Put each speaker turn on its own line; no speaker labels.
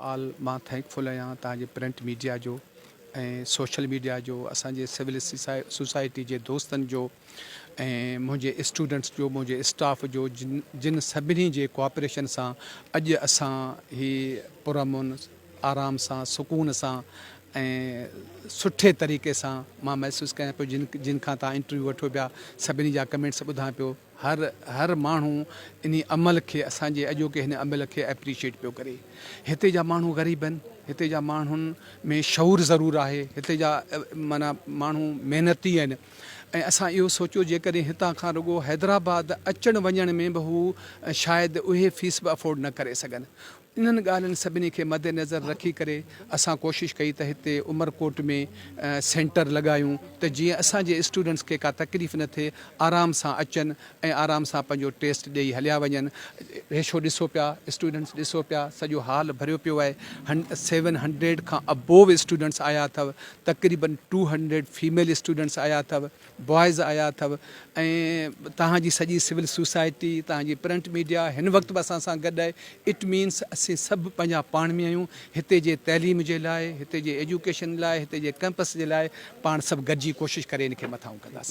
All मां thankful आहियां तव्हांजे प्रिंट मीडिया जो ऐं सोशल मीडिया जो, असांजे सिविल सोसाइटी जे दोस्तनि जो ऐं मुंहिंजे स्टूडेंट्स जो, मुंहिंजे स्टाफ जो, जिन सभिनी जे कोऑपरेशन सां अॼु असां ही पुरअमन आराम सां सुकून सां ऐं सुठे तरीक़े सां मां महसूसु कयां पियो। जिन खां तव्हां इंटरव्यू वठो पिया, सभिनी जा कमेंट्स ॿुधां पियो। हर माण्हू इन अमल खे, असांजे अॼोके हिन अमल खे एप्रिशिएट पियो करे। हिते जा माण्हू ग़रीब आहिनि, हिते जा माण्हुनि में शऊर ज़रूरु आहे, हिते जा माना माण्हू महिनती आहिनि। ऐं असां इहो सोचियो जेकॾहिं हितां खां रुॻो हैदराबाद अचण वञण में बि हू शायदि उहे फीस बि अफोर्ड न करे सघनि। इन्हनि ॻाल्हियुनि सभिनी खे मद्देनज़र रखी करे असां कोशिशि कई त हिते उमरकोट में सेंटर लॻायूं त जीअं असांजे स्टूडेंट्स खे का तकलीफ़ न थिए, आराम सां अचनि ऐं आराम सां पंहिंजो टेस्ट ॾेई हलिया वञनि। रेशो ॾिसो पिया, स्टूडेंट्स ॾिसो पिया, सॼो हाल भरियो पियो आहे। 700 खां अबोव स्टूडेंट्स आया अथव, तक़रीबन 200 फीमेल स्टूडेंट्स आया अथव, बॉइज़ आया अथव। ऐं तव्हांजी सॼी सिविल सोसाइटी, तव्हांजी प्रिंट मीडिया हिन वक़्तु बि असां सां गॾु आहे। इट मीन्स असीं सभु पंहिंजा पाण में आहियूं। हिते जे तइलीम जे लाइ, हिते जे एजुकेशन लाइ, हिते जे कैंपस जे लाइ पाण सभु गॾिजी कोशिशि करे इन खे मथां कंदासीं।